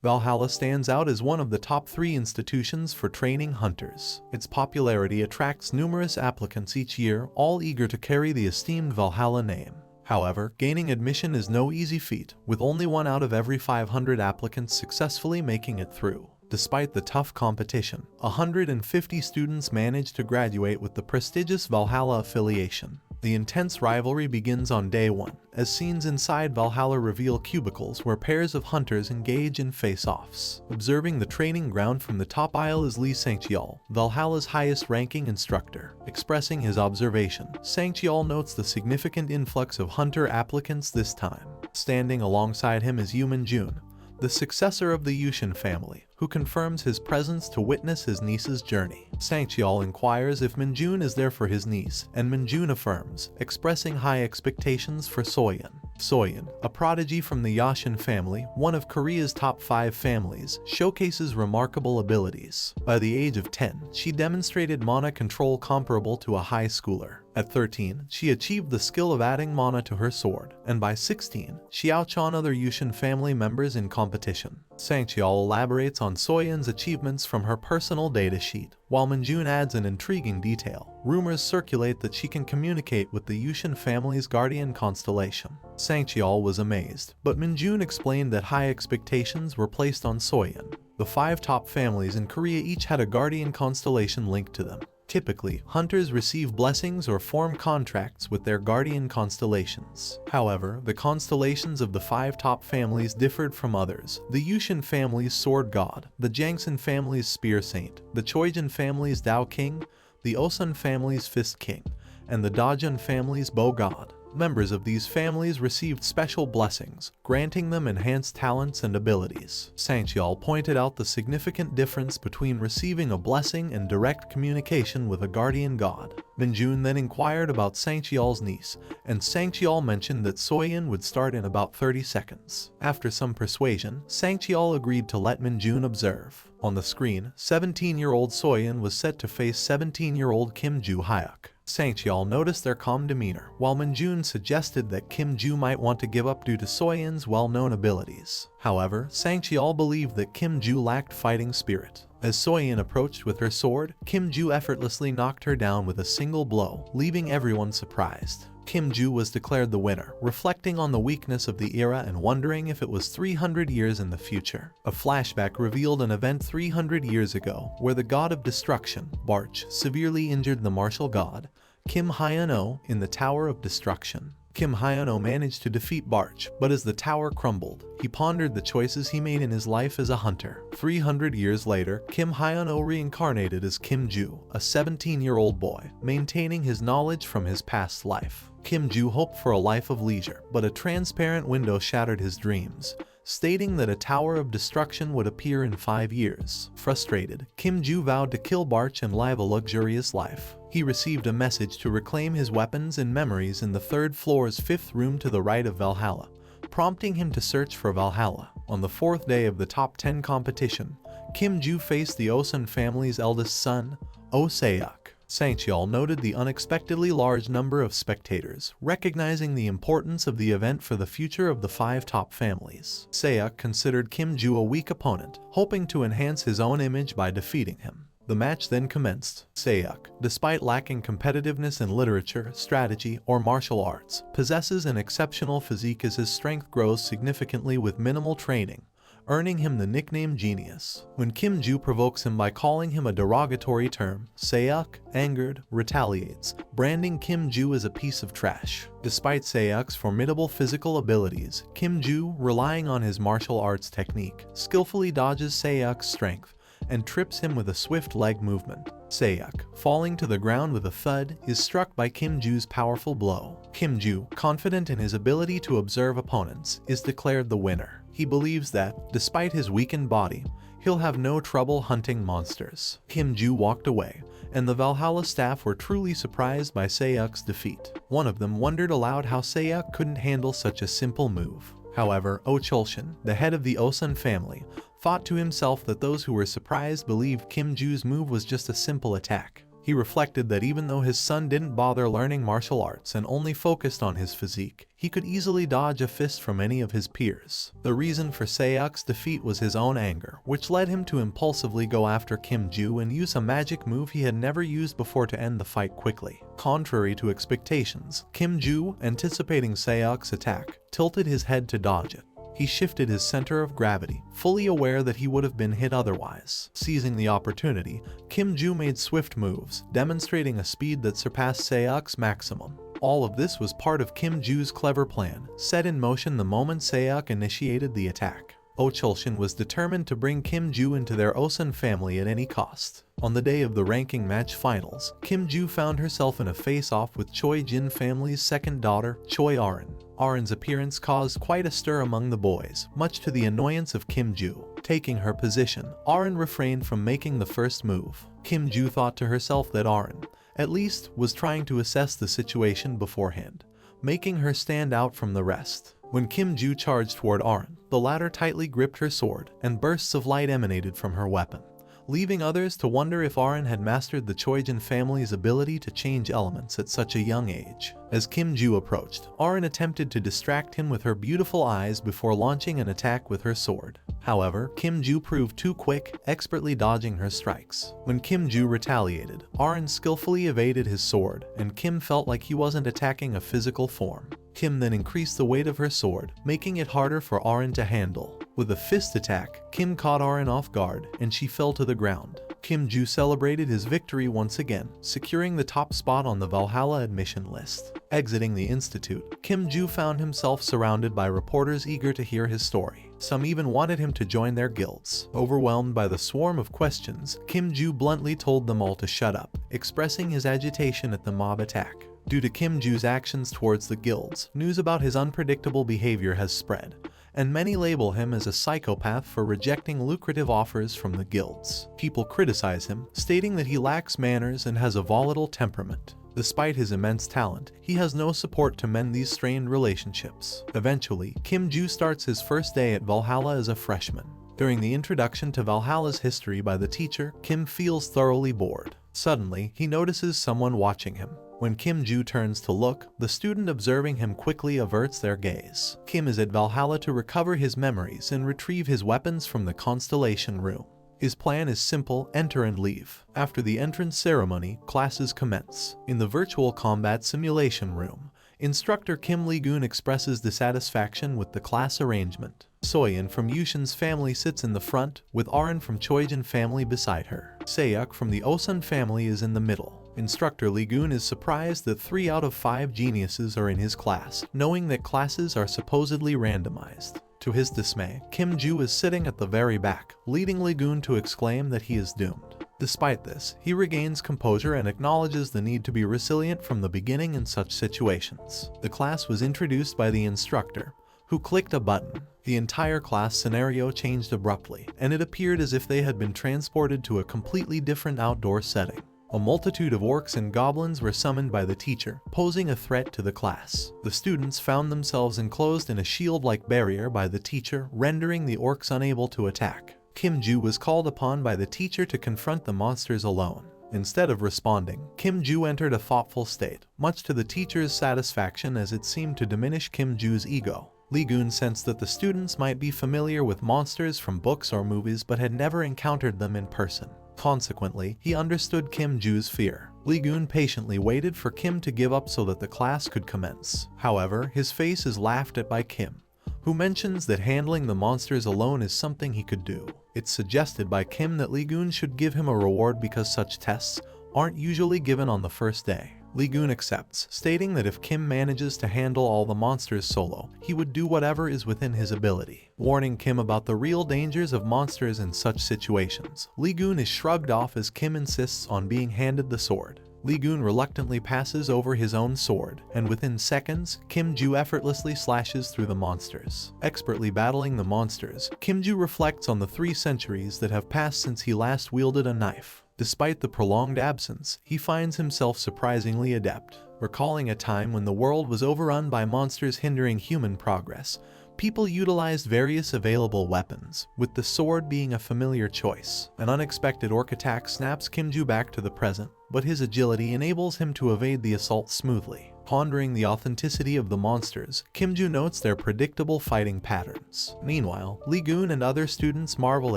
Valhalla stands out as one of the top 3 institutions for training hunters. Its popularity attracts numerous applicants each year, all eager to carry the esteemed Valhalla name. However, gaining admission is no easy feat, with only 1 out of every 500 applicants successfully making it through. Despite the tough competition, 150 students managed to graduate with the prestigious Valhalla affiliation. The intense rivalry begins on day 1, as scenes inside Valhalla reveal cubicles where pairs of hunters engage in face-offs. Observing the training ground from the top aisle is Lee Sang-cheol, Valhalla's highest-ranking instructor. Expressing his observation, Sang-cheol notes the significant influx of hunter applicants this time. Standing alongside him is Yoo Min-jun, the successor of the Yushin family, who confirms his presence to witness his niece's journey. Sang-cheol inquires if Min-jun is there for his niece, and Min-jun affirms, expressing high expectations for Soyeon. Soyeon, a prodigy from the Yushin family, one of Korea's top 5 families, showcases remarkable abilities. By the age of 10, she demonstrated mana control comparable to a high schooler. At 13, she achieved the skill of adding mana to her sword, and by 16, she outshone other Yushin family members in competition. Sang-cheol elaborates on Soyeon's achievements from her personal data sheet, while Min-jun adds an intriguing detail. Rumors circulate that she can communicate with the Yushin family's guardian Constellation. Sang-cheol was amazed, but Min-jun explained that high expectations were placed on Soyeon. The 5 top families in Korea each had a guardian constellation linked to them. Typically, hunters receive blessings or form contracts with their guardian constellations. However, the constellations of the 5 top families differed from others. The Yushin family's Sword God, the Jangsun family's Spear Saint, the Choijin family's Dao King, the Osun family's Fist King, and the Dajun family's Bow God. Members of these families received special blessings, granting them enhanced talents and abilities. Sang-cheol pointed out the significant difference between receiving a blessing and direct communication with a guardian god. Min-jun then inquired about Sang-cheol's niece, and Sang-cheol mentioned that Soyeon would start in about 30 seconds. After some persuasion, Sang-cheol agreed to let Min-jun observe. On the screen, 17-year-old Soyeon was set to face 17-year-old Kim Juhyeok. Sang-cheol noticed their calm demeanor, while Min-jun suggested that Kim Ju might want to give up due to Soyeon's well-known abilities. However, Sang-cheol believed that Kim Ju lacked fighting spirit. As Soyeon approached with her sword, Kim Ju effortlessly knocked her down with a single blow, leaving everyone surprised. Kim Ju was declared the winner, reflecting on the weakness of the era and wondering if it was 300 years in the future. A flashback revealed an event 300 years ago, where the god of destruction, Barch, severely injured the martial god, Kim Hyeon-oh, in the Tower of Destruction. Kim Hyeon-oh managed to defeat Barch, but as the tower crumbled, he pondered the choices he made in his life as a hunter. 300 years later, Kim Hyeon-oh reincarnated as Kim Ju, a 17-year-old boy, maintaining his knowledge from his past life. Kim Ju hoped for a life of leisure, but a transparent window shattered his dreams, stating that a tower of destruction would appear in 5 years. Frustrated, Kim Ju vowed to kill Barch and live a luxurious life. He received a message to reclaim his weapons and memories in the 3rd floor's 5th room to the right of Valhalla, prompting him to search for Valhalla. On the 4th day of the top 10 competition, Kim Ju faced the Osun family's eldest son, Oh Seok. Sang-cheol noted the unexpectedly large number of spectators, recognizing the importance of the event for the future of the 5 top families. Seok considered Kim Ju a weak opponent, hoping to enhance his own image by defeating him. The match then commenced. Seok, despite lacking competitiveness in literature, strategy, or martial arts, possesses an exceptional physique as his strength grows significantly with minimal training, earning him the nickname Genius. When Kim Ju provokes him by calling him a derogatory term, Seok, angered, retaliates, branding Kim Ju as a piece of trash. Despite Seok's formidable physical abilities, Kim Ju, relying on his martial arts technique, skillfully dodges Seok's strength and trips him with a swift leg movement. Seok, falling to the ground with a thud, is struck by Kim Ju's powerful blow. Kim Ju, confident in his ability to observe opponents, is declared the winner. He believes that, despite his weakened body, he'll have no trouble hunting monsters. Kim Ju walked away, and the Valhalla staff were truly surprised by Seok's defeat. One of them wondered aloud how Seok couldn't handle such a simple move. However, Oh Chulshin, the head of the Osun family, thought to himself that those who were surprised believed Kim Ju's move was just a simple attack. He reflected that even though his son didn't bother learning martial arts and only focused on his physique, he could easily dodge a fist from any of his peers. The reason for Saeok's defeat was his own anger, which led him to impulsively go after Kim Ju and use a magic move he had never used before to end the fight quickly. Contrary to expectations, Kim Ju, anticipating Saeok's attack, tilted his head to dodge it. He shifted his center of gravity, fully aware that he would have been hit otherwise. Seizing the opportunity, Kim Ju made swift moves, demonstrating a speed that surpassed Saeok's maximum. All of this was part of Kim Ju's clever plan, set in motion the moment Saeok initiated the attack. Oh Chulshin was determined to bring Kim Ju into their Osun family at any cost. On the day of the ranking match finals, Kim Ju found herself in a face-off with Choi Jin family's second daughter, Choi Arin. Arin's appearance caused quite a stir among the boys, much to the annoyance of Kim Ju. Taking her position, Arin refrained from making the first move. Kim Ju thought to herself that Arin, at least, was trying to assess the situation beforehand, making her stand out from the rest. When Kim Ju charged toward Arin, the latter tightly gripped her sword, and bursts of light emanated from her weapon, leaving others to wonder if Arin had mastered the Choijin family's ability to change elements at such a young age. As Kim Ju approached, Arin attempted to distract him with her beautiful eyes before launching an attack with her sword. However, Kim Ju proved too quick, expertly dodging her strikes. When Kim Ju retaliated, Arin skillfully evaded his sword, and Kim felt like he wasn't attacking a physical form. Kim then increased the weight of her sword, making it harder for Arin to handle. With a fist attack, Kim caught Arin off guard, and she fell to the ground. Kim Ju celebrated his victory once again, securing the top spot on the Valhalla admission list. Exiting the institute, Kim Ju found himself surrounded by reporters eager to hear his story. Some even wanted him to join their guilds. Overwhelmed by the swarm of questions, Kim Ju bluntly told them all to shut up, expressing his agitation at the mob attack. Due to Kim Ju's actions towards the guilds, news about his unpredictable behavior has spread, and many label him as a psychopath for rejecting lucrative offers from the guilds. People criticize him, stating that he lacks manners and has a volatile temperament. Despite his immense talent, he has no support to mend these strained relationships. Eventually, Kim Ju starts his first day at Valhalla as a freshman. During the introduction to Valhalla's history by the teacher, Kim feels thoroughly bored. Suddenly, he notices someone watching him. When Kim Ju turns to look, the student observing him quickly averts their gaze. Kim is at Valhalla to recover his memories and retrieve his weapons from the Constellation room. His plan is simple: enter and leave. After the entrance ceremony, classes commence. In the virtual combat simulation room, instructor Kim Lee-gun expresses dissatisfaction with the class arrangement. Soyeon from Yushin's family sits in the front, with Arin from Choijin family beside her. Saeok from the Osun family is in the middle. Instructor Lee-gun is surprised that 3 out of 5 geniuses are in his class, knowing that classes are supposedly randomized. To his dismay, Kim Ju is sitting at the very back, leading Lee-gun to exclaim that he is doomed. Despite this, he regains composure and acknowledges the need to be resilient from the beginning in such situations. The class was introduced by the instructor, who clicked a button. The entire class scenario changed abruptly, and it appeared as if they had been transported to a completely different outdoor setting. A multitude of orcs and goblins were summoned by the teacher, posing a threat to the class. The students found themselves enclosed in a shield-like barrier by the teacher, rendering the orcs unable to attack. Kim Ju was called upon by the teacher to confront the monsters alone. Instead of responding, Kim Ju entered a thoughtful state, much to the teacher's satisfaction, as it seemed to diminish Kim Ju's ego. Lee-gun sensed that the students might be familiar with monsters from books or movies but had never encountered them in person. Consequently, he understood Kim Ju's fear. Lee-gun patiently waited for Kim to give up so that the class could commence. However, his face is laughed at by Kim, who mentions that handling the monsters alone is something he could do. It's suggested by Kim that Lee-gun should give him a reward because such tests aren't usually given on the first day. Lee-gun accepts, stating that if Kim manages to handle all the monsters solo, he would do whatever is within his ability. Warning Kim about the real dangers of monsters in such situations, Lee-gun is shrugged off as Kim insists on being handed the sword. Lee-gun reluctantly passes over his own sword, and within seconds, Kim Ju effortlessly slashes through the monsters. Expertly battling the monsters, Kim Ju reflects on the 3 centuries that have passed since he last wielded a knife. Despite the prolonged absence, he finds himself surprisingly adept. Recalling a time when the world was overrun by monsters hindering human progress, people utilized various available weapons, with the sword being a familiar choice. An unexpected orc attack snaps Kim Ju back to the present, but his agility enables him to evade the assault smoothly. Pondering the authenticity of the monsters, Kim-ju notes their predictable fighting patterns. Meanwhile, Lee-gun and other students marvel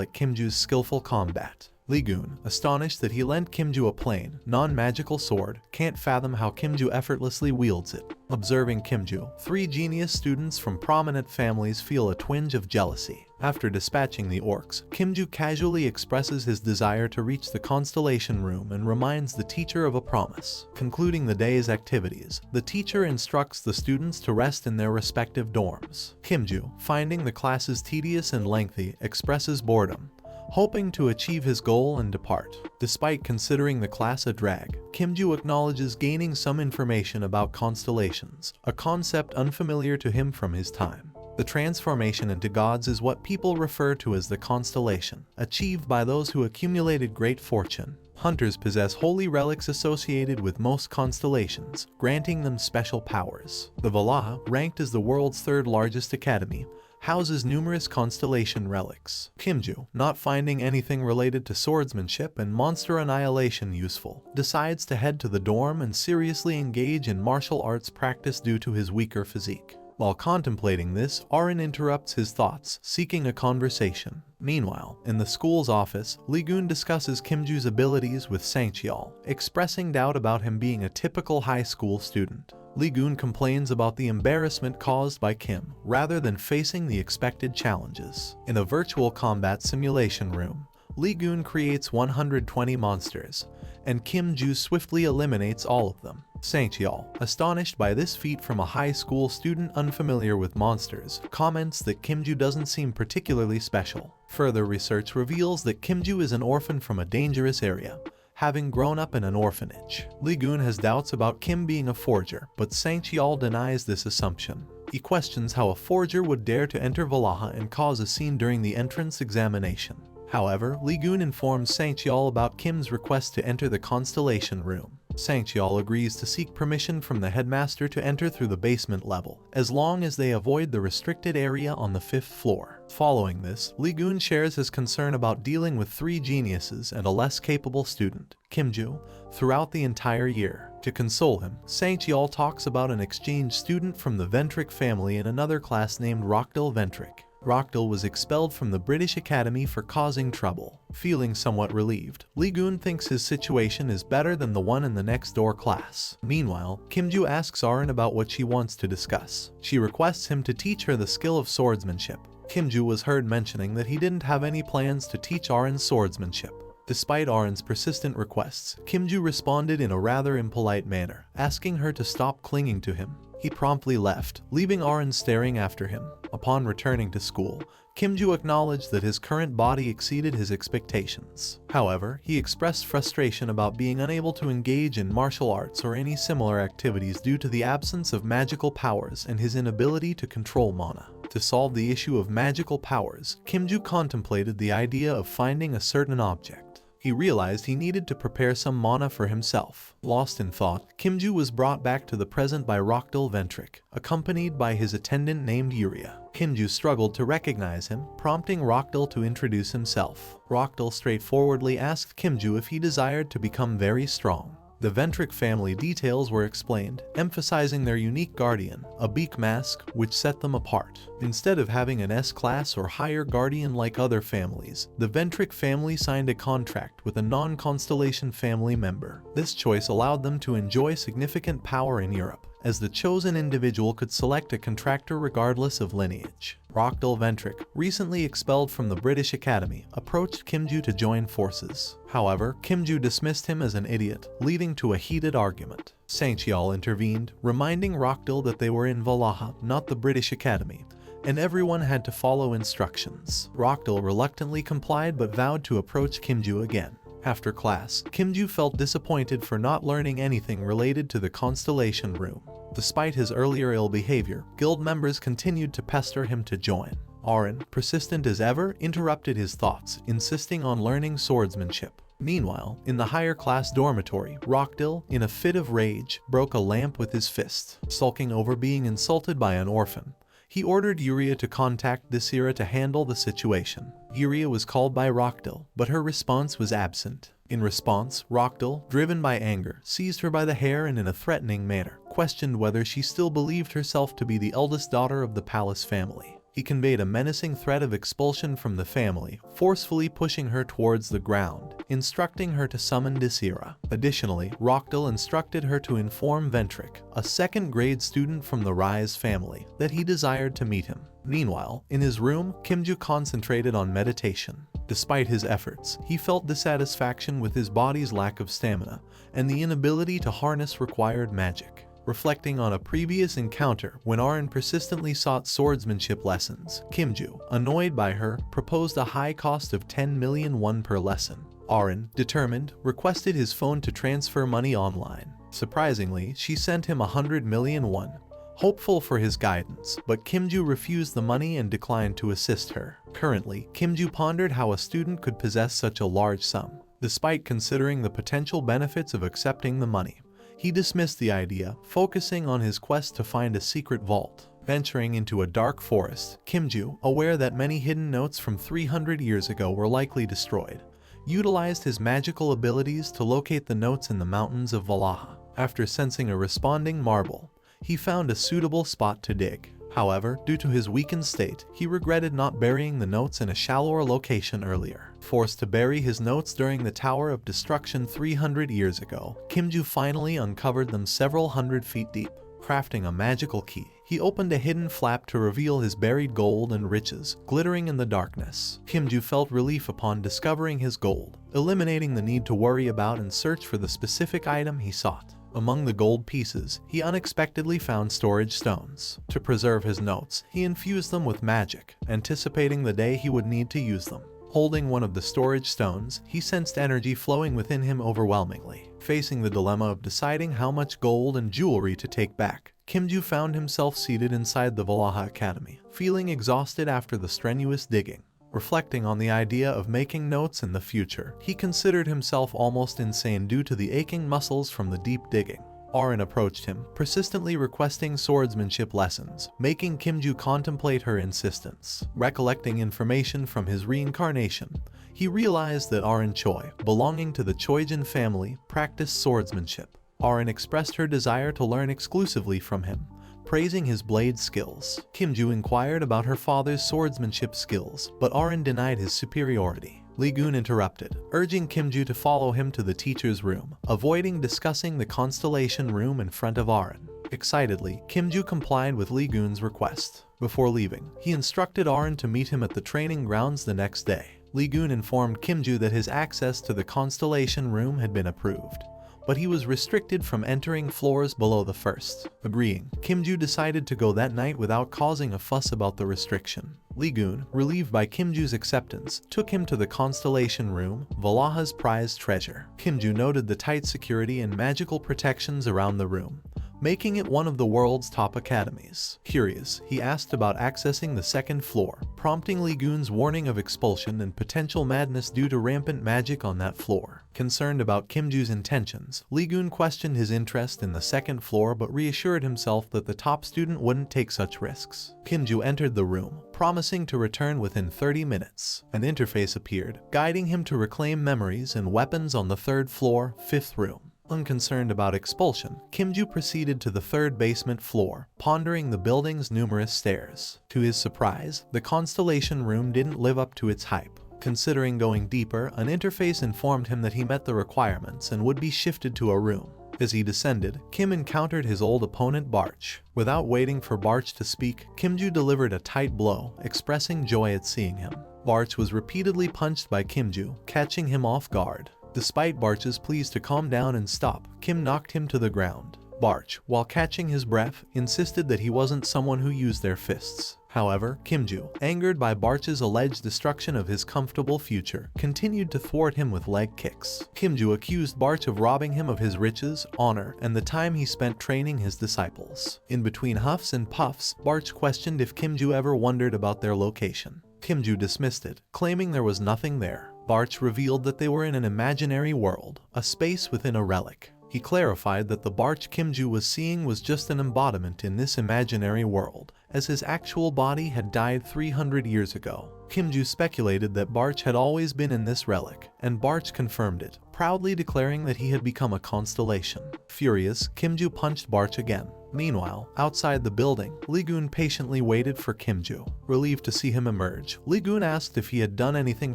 at Kim-ju's skillful combat. Lee-gun, astonished that he lent Kim-ju a plain, non-magical sword, can't fathom how Kim-ju effortlessly wields it. Observing Kim-ju, 3 genius students from prominent families feel a twinge of jealousy. After dispatching the orcs, Kim-ju casually expresses his desire to reach the Constellation room and reminds the teacher of a promise. Concluding the day's activities, the teacher instructs the students to rest in their respective dorms. Kim-ju, finding the classes tedious and lengthy, expresses boredom, hoping to achieve his goal and depart. Despite considering the class a drag, Kim-ju acknowledges gaining some information about constellations, a concept unfamiliar to him from his time. The transformation into gods is what people refer to as the constellation, achieved by those who accumulated great fortune. Hunters possess holy relics associated with most constellations, granting them special powers. The Valhalla, ranked as the world's 3rd largest academy, houses numerous constellation relics. Kim-ju, not finding anything related to swordsmanship and monster annihilation useful, decides to head to the dorm and seriously engage in martial arts practice due to his weaker physique. While contemplating this, Arin interrupts his thoughts, seeking a conversation. Meanwhile, in the school's office, Lee-gun discusses Kim-ju's abilities with Sang-cheol, expressing doubt about him being a typical high school student. Lee-gun complains about the embarrassment caused by Kim, rather than facing the expected challenges. In a virtual combat simulation room, Lee-gun creates 120 monsters, and Kim-ju swiftly eliminates all of them. Sang-cheol, astonished by this feat from a high school student unfamiliar with monsters, comments that Kim-ju doesn't seem particularly special. Further research reveals that Kim-ju is an orphan from a dangerous area, having grown up in an orphanage. Lee-gun has doubts about Kim being a forger, but Sang-cheol denies this assumption. He questions how a forger would dare to enter Valhalla and cause a scene during the entrance examination. However, Lee-gun informs Sang-cheol about Kim's request to enter the Constellation room. Sang-cheol agrees to seek permission from the headmaster to enter through the basement level, as long as they avoid the restricted area on the 5th floor. Following this, Lee-gun shares his concern about dealing with 3 geniuses and a less capable student, Kim-ju, throughout the entire year. To console him, Sang-cheol talks about an exchange student from the Ventric family in another class named Ventric. Rockdale was expelled from the British Academy for causing trouble. Feeling somewhat relieved, Lee-gun thinks his situation is better than the one in the next door class. Meanwhile, Kim-ju asks Arin about what she wants to discuss. She requests him to teach her the skill of swordsmanship. Kim-ju was heard mentioning that he didn't have any plans to teach Arin swordsmanship. Despite Arin's persistent requests, Kim-ju responded in a rather impolite manner, asking her to stop clinging to him. He promptly left, leaving Arin staring after him. Upon returning to school, Kim-ju acknowledged that his current body exceeded his expectations. However, he expressed frustration about being unable to engage in martial arts or any similar activities due to the absence of magical powers and his inability to control mana. To solve the issue of magical powers, Kim-ju contemplated the idea of finding a certain object. He realized he needed to prepare some mana for himself. Lost in thought, Kim-ju was brought back to the present by Ventric, accompanied by his attendant named Yuria. Kim-ju struggled to recognize him, prompting Rockdale to introduce himself. Rockdale straightforwardly asked Kim-ju if he desired to become very strong. The Ventric family details were explained, emphasizing their unique guardian, a beak mask, which set them apart. Instead of having an S-class or higher guardian like other families, the Ventric family signed a contract with a non-Constellation family member. This choice allowed them to enjoy significant power in Europe, as the chosen individual could select a contractor regardless of lineage. Ventric, recently expelled from the British Academy, approached Kim-ju to join forces. However, Kim-ju dismissed him as an idiot, leading to a heated argument. Sang-cheol intervened, reminding Rockdale that they were in Valhalla, not the British Academy, and everyone had to follow instructions. Rockdale reluctantly complied but vowed to approach Kim-ju again. After class, Kim-ju felt disappointed for not learning anything related to the Constellation room. Despite his earlier ill behavior, guild members continued to pester him to join. Arin, persistent as ever, interrupted his thoughts, insisting on learning swordsmanship. Meanwhile, in the higher class dormitory, Rockdale, in a fit of rage, broke a lamp with his fist. Sulking over being insulted by an orphan, He ordered Yuria to contact Desira to handle the situation. Yuria was called by Rockdil, but her response was absent. In response, Rockdil, driven by anger, seized her by the hair and in a threatening manner, questioned whether she still believed herself to be the eldest daughter of the palace family. He conveyed a menacing threat of expulsion from the family, forcefully pushing her towards the ground, instructing her to summon Desira. Additionally, Rockdil instructed her to inform Ventric, a second-grade student from the Rise family, that he desired to meet him. Meanwhile, in his room, Kimju concentrated on meditation. Despite his efforts, he felt dissatisfaction with his body's lack of stamina and the inability to harness required magic. Reflecting on a previous encounter when Arin persistently sought swordsmanship lessons, Kimju, annoyed by her, proposed a high cost of 10 million won per lesson. Arin, determined, requested his phone to transfer money online. Surprisingly, she sent him 100 million won, hopeful for his guidance, but Kimju refused the money and declined to assist her. Currently, Kimju pondered how a student could possess such a large sum. Despite considering the potential benefits of accepting the money, he dismissed the idea, focusing on his quest to find a secret vault. Venturing into a dark forest, Kimju, aware that many hidden notes from 300 years ago were likely destroyed, utilized his magical abilities to locate the notes in the mountains of Valhalla. After sensing a responding marble, he found a suitable spot to dig. However, due to his weakened state, he regretted not burying the notes in a shallower location earlier. Forced to bury his notes during the Tower of Destruction 300 years ago, Kimju finally uncovered them several hundred feet deep. Crafting a magical key, he opened a hidden flap to reveal his buried gold and riches, glittering in the darkness. Kimju felt relief upon discovering his gold, eliminating the need to worry about and search for the specific item he sought. Among the gold pieces, he unexpectedly found storage stones. To preserve his notes, he infused them with magic, anticipating the day he would need to use them. Holding one of the storage stones, he sensed energy flowing within him overwhelmingly. Facing the dilemma of deciding how much gold and jewelry to take back, Kimju found himself seated inside the Valhalla Academy, feeling exhausted after the strenuous digging. Reflecting on the idea of making notes in the future, he considered himself almost insane due to the aching muscles from the deep digging. Arin approached him, persistently requesting swordsmanship lessons, making Kimju contemplate her insistence. Recollecting information from his reincarnation, he realized that Arin Choi, belonging to the Choijin family, practiced swordsmanship. Arin expressed her desire to learn exclusively from him, praising his blade skills. Kimju inquired about her father's swordsmanship skills, but Arin denied his superiority. Lee-gun interrupted, urging Kimju to follow him to the teacher's room, avoiding discussing the Constellation room in front of Arin. Excitedly, Kimju complied with Lee-gun's request. Before leaving, he instructed Arin to meet him at the training grounds the next day. Lee-gun informed Kimju that his access to the Constellation room had been approved, but he was restricted from entering floors below the first. Agreeing, Kimju decided to go that night without causing a fuss about the restriction. Lee-gun, relieved by Kimju's acceptance, took him to the Constellation room, Valhalla's prized treasure. Kimju noted the tight security and magical protections around the room, making it one of the world's top academies. Curious, he asked about accessing the second floor, prompting Lee-gun's warning of expulsion and potential madness due to rampant magic on that floor. Concerned about Kimju's intentions, Lee-gun questioned his interest in the second floor but reassured himself that the top student wouldn't take such risks. Kimju entered the room, promising to return within 30 minutes. An interface appeared, guiding him to reclaim memories and weapons on the third floor, fifth room. Unconcerned about expulsion, Kimju proceeded to the third basement floor, pondering the building's numerous stairs. To his surprise, the Constellation room didn't live up to its hype. Considering going deeper, an interface informed him that he met the requirements and would be shifted to a room. As he descended, Kim encountered his old opponent Barch. Without waiting for Barch to speak, Kimju delivered a tight blow, expressing joy at seeing him. Barch was repeatedly punched by Kimju, catching him off guard. Despite Barch's pleas to calm down and stop, Kim knocked him to the ground. Barch, while catching his breath, insisted that he wasn't someone who used their fists. However, Kimju, angered by Barch's alleged destruction of his comfortable future, continued to thwart him with leg kicks. Kimju accused Barch of robbing him of his riches, honor, and the time he spent training his disciples. In between huffs and puffs, Barch questioned if Kimju ever wondered about their location. Kimju dismissed it, claiming there was nothing there. Barch revealed that they were in an imaginary world, a space within a relic. He clarified that the Barch Kimju was seeing was just an embodiment in this imaginary world, as his actual body had died 300 years ago. Kimju speculated that Barch had always been in this relic, and Barch confirmed it, proudly declaring that he had become a constellation. Furious, Kimju punched Barch again. Meanwhile, outside the building, Lee-gun patiently waited for Kimju. Relieved to see him emerge, Lee-gun asked if he had done anything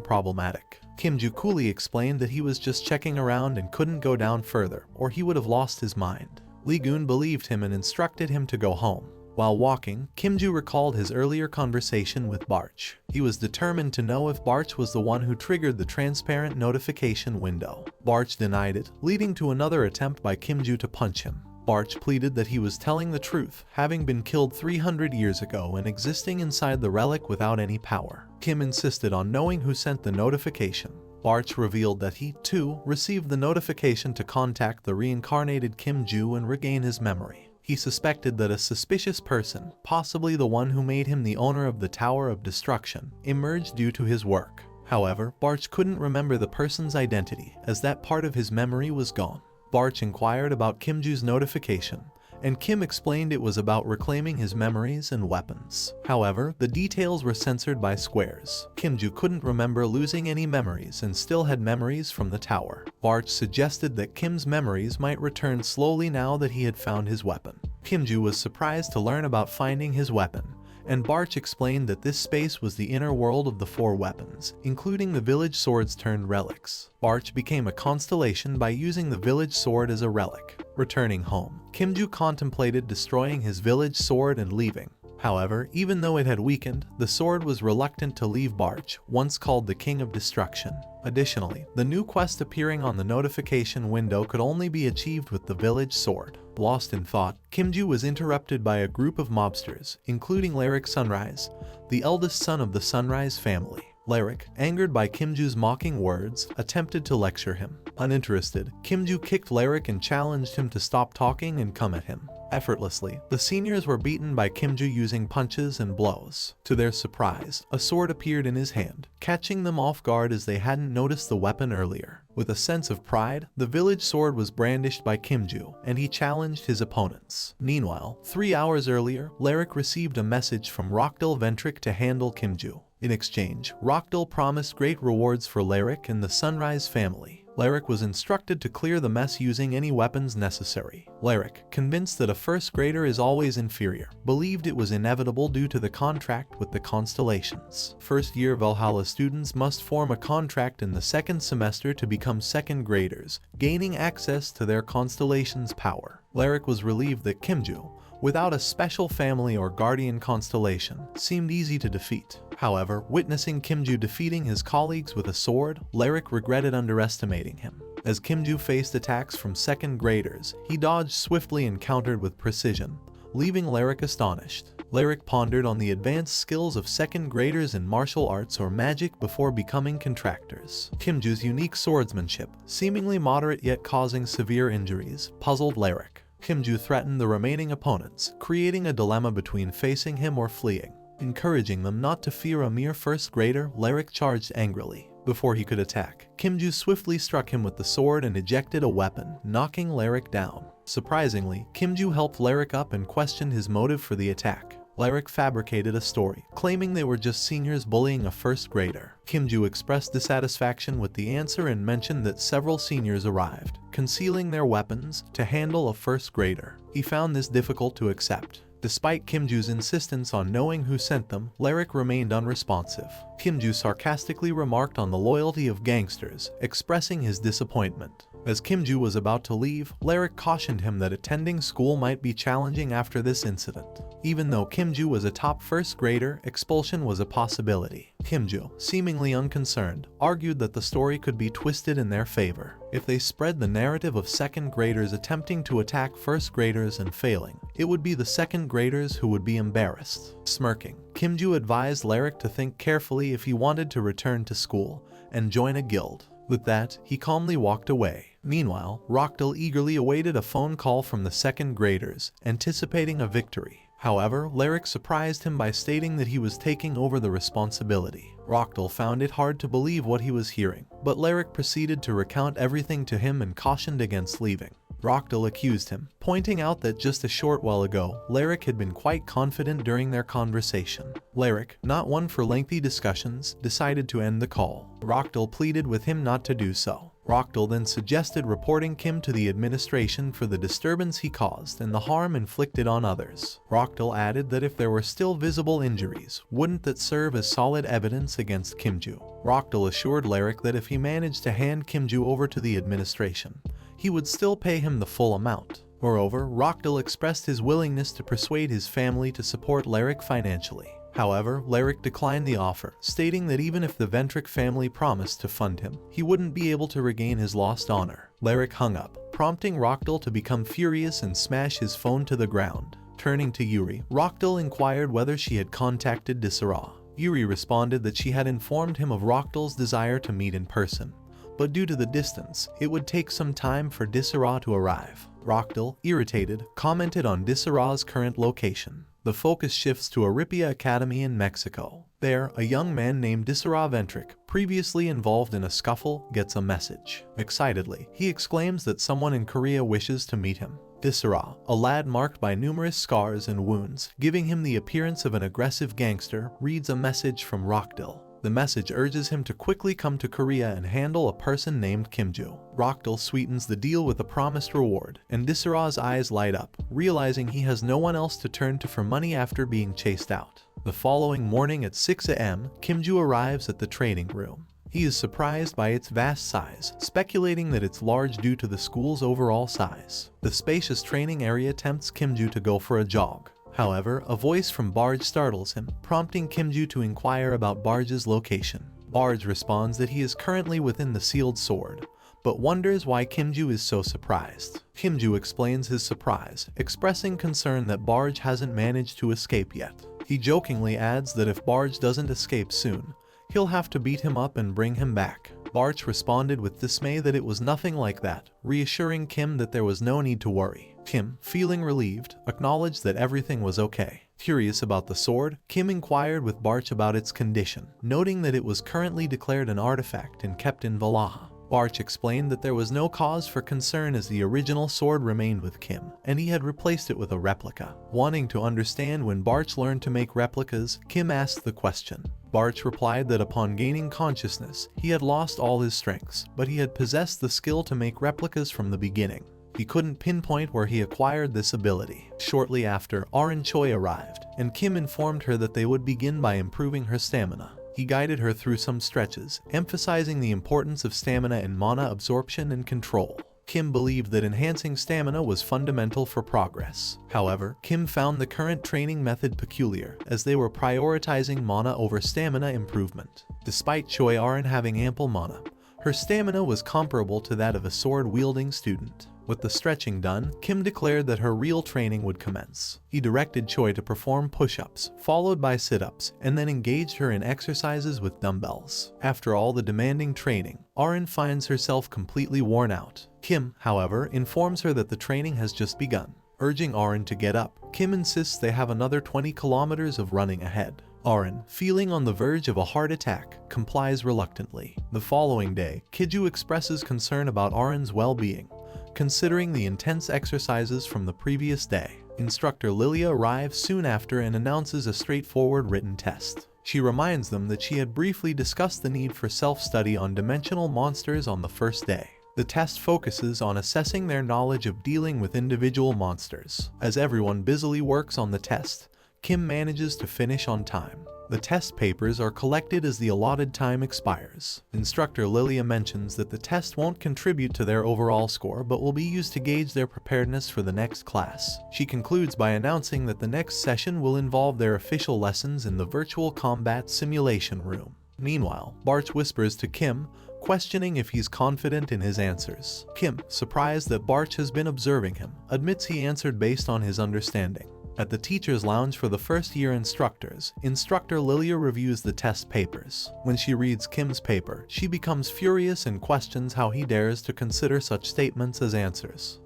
problematic. Kimju coolly explained that he was just checking around and couldn't go down further, or he would have lost his mind. Lee-gun believed him and instructed him to go home. While walking, Kimju recalled his earlier conversation with Barch. He was determined to know if Barch was the one who triggered the transparent notification window. Barch denied it, leading to another attempt by Kimju to punch him. Barch pleaded that he was telling the truth, having been killed 300 years ago and existing inside the relic without any power. Kim insisted on knowing who sent the notification. Barch revealed that he, too, received the notification to contact the reincarnated Kimju and regain his memory. He suspected that a suspicious person, possibly the one who made him the owner of the Tower of Destruction, emerged due to his work. However, Barch couldn't remember the person's identity, as that part of his memory was gone. Barch inquired about Kimju's notification, and Kim explained it was about reclaiming his memories and weapons. However, the details were censored by squares. Kimju couldn't remember losing any memories and still had memories from the tower. Barch suggested that Kim's memories might return slowly now that he had found his weapon. Kimju was surprised to learn about finding his weapon, and Barch explained that this space was the inner world of the 4 weapons, including the village swords turned relics. Barch became a constellation by using the village sword as a relic. Returning home, Kimju contemplated destroying his village sword and leaving. However, even though it had weakened, the sword was reluctant to leave Barch, once called the King of Destruction. Additionally, the new quest appearing on the notification window could only be achieved with the village sword. Lost in thought, Kimju was interrupted by a group of mobsters, including Lyric Sunrise, the eldest son of the Sunrise family. Lyric, angered by Kimju's mocking words, attempted to lecture him. Uninterested, Kimju kicked Lyric and challenged him to stop talking and come at him. Effortlessly, the seniors were beaten by Kimju using punches and blows. To their surprise, a sword appeared in his hand, catching them off guard as they hadn't noticed the weapon earlier. With a sense of pride, the village sword was brandished by Kimju, and he challenged his opponents. Meanwhile, 3 hours earlier, Lyric received a message from Rockdale Ventric to handle Kimju. In exchange, Rockdale promised great rewards for Lyric and the Sunrise family. Lyric was instructed to clear the mess using any weapons necessary. Lyric, convinced that a first grader is always inferior, believed it was inevitable due to the contract with the Constellations. First-year Valhalla students must form a contract in the second semester to become second graders, gaining access to their Constellation's power. Lyric was relieved that Kimju, without a special family or guardian constellation, seemed easy to defeat. However, witnessing Kimju defeating his colleagues with a sword, Lyric regretted underestimating him. As Kimju faced attacks from second graders, he dodged swiftly and countered with precision, leaving Lyric astonished. Lyric pondered on the advanced skills of second graders in martial arts or magic before becoming contractors. Kimju's unique swordsmanship, seemingly moderate yet causing severe injuries, puzzled Lyric. Kimju threatened the remaining opponents, creating a dilemma between facing him or fleeing. Encouraging them not to fear a mere first grader, Lyric charged angrily. Before he could attack, Kimju swiftly struck him with the sword and ejected a weapon, knocking Lyric down. Surprisingly, Kimju helped Lyric up and questioned his motive for the attack. Lyric fabricated a story, claiming they were just seniors bullying a first grader. Kimju expressed dissatisfaction with the answer and mentioned that several seniors arrived, concealing their weapons, to handle a first grader. He found this difficult to accept. Despite Kimju's insistence on knowing who sent them, Lyric remained unresponsive. Kimju sarcastically remarked on the loyalty of gangsters, expressing his disappointment. As Kimju was about to leave, Lyric cautioned him that attending school might be challenging after this incident. Even though Kimju was a top first grader, expulsion was a possibility. Kimju, seemingly unconcerned, argued that the story could be twisted in their favor. If they spread the narrative of second graders attempting to attack first graders and failing, it would be the second graders who would be embarrassed. Smirking, Kimju advised Lyric to think carefully if he wanted to return to school and join a guild. With that, he calmly walked away. Meanwhile, Rockdale eagerly awaited a phone call from the second graders, anticipating a victory. However, Lyric surprised him by stating that he was taking over the responsibility. Rockdale found it hard to believe what he was hearing, but Lyric proceeded to recount everything to him and cautioned against leaving. Rockdal accused him, pointing out that just a short while ago, Lyric had been quite confident during their conversation. Lyric, not one for lengthy discussions, decided to end the call. Rockdal pleaded with him not to do so. Rockdal then suggested reporting Kim to the administration for the disturbance he caused and the harm inflicted on others. Rockdal added that if there were still visible injuries, wouldn't that serve as solid evidence against Kimju? Rockdal assured Lyric that if he managed to hand Kimju over to the administration, he would still pay him the full amount. Moreover, Rockdal expressed his willingness to persuade his family to support Lyric financially. However, Lyric declined the offer, stating that even if the Ventric family promised to fund him, he wouldn't be able to regain his lost honor. Lyric hung up, prompting Rockdal to become furious and smash his phone to the ground. Turning to Yuri, Rockdal inquired whether she had contacted Disara. Yuri responded that she had informed him of Rockdal's desire to meet in person, but due to the distance, it would take some time for Disara to arrive. Rockdal, irritated, commented on Disara's current location. The focus shifts to Aripia Academy in Mexico. There, a young man named Disara Ventric, previously involved in a scuffle, gets a message. Excitedly, he exclaims that someone in Korea wishes to meet him. Disara, a lad marked by numerous scars and wounds, giving him the appearance of an aggressive gangster, reads a message from Rockdal. The message urges him to quickly come to Korea and handle a person named Kimju. Rockdal sweetens the deal with a promised reward, and Disara's eyes light up, realizing he has no one else to turn to for money after being chased out. The following morning at 6 a.m., Kimju arrives at the training room. He is surprised by its vast size, speculating that it's large due to the school's overall size. The spacious training area tempts Kimju to go for a jog. However, a voice from Barge startles him, prompting Kimju to inquire about Barge's location. Barge responds that he is currently within the sealed sword, but wonders why Kimju is so surprised. Kimju explains his surprise, expressing concern that Barge hasn't managed to escape yet. He jokingly adds that if Barge doesn't escape soon, he'll have to beat him up and bring him back. Barge responded with dismay that it was nothing like that, reassuring Kim that there was no need to worry. Kim, feeling relieved, acknowledged that everything was okay. Curious about the sword, Kim inquired with Barch about its condition, noting that it was currently declared an artifact and kept in Valhalla. Barch explained that there was no cause for concern as the original sword remained with Kim, and he had replaced it with a replica. Wanting to understand when Barch learned to make replicas, Kim asked the question. Barch replied that upon gaining consciousness, he had lost all his strengths, but he had possessed the skill to make replicas from the beginning. He couldn't pinpoint where he acquired this ability. Shortly after, Arin Choi arrived, and Kim informed her that they would begin by improving her stamina. He guided her through some stretches, emphasizing the importance of stamina in mana absorption and control. Kim believed that enhancing stamina was fundamental for progress. However, Kim found the current training method peculiar, as they were prioritizing mana over stamina improvement. Despite Choi Arin having ample mana, her stamina was comparable to that of a sword-wielding student. With the stretching done, Kim declared that her real training would commence. He directed Choi to perform push-ups, followed by sit-ups, and then engaged her in exercises with dumbbells. After all the demanding training, Arin finds herself completely worn out. Kim, however, informs her that the training has just begun. Urging Arin to get up, Kim insists they have another 20 kilometers of running ahead. Arin, feeling on the verge of a heart attack, complies reluctantly. The following day, Kiju expresses concern about Arin's well-being, considering the intense exercises from the previous day. Instructor Lilia arrives soon after and announces a straightforward written test. She reminds them that she had briefly discussed the need for self-study on dimensional monsters on the first day. The test focuses on assessing their knowledge of dealing with individual monsters. As everyone busily works on the test, Kim manages to finish on time. The test papers are collected as the allotted time expires. Instructor Lilia mentions that the test won't contribute to their overall score but will be used to gauge their preparedness for the next class. She concludes by announcing that the next session will involve their official lessons in the virtual combat simulation room. Meanwhile, Barch whispers to Kim, questioning if he's confident in his answers. Kim, surprised that Barch has been observing him, admits he answered based on his understanding. At the teacher's lounge for the first-year instructors, Instructor Lilia reviews the test papers. When she reads Kim's paper, she becomes furious and questions how he dares to consider such statements as answers.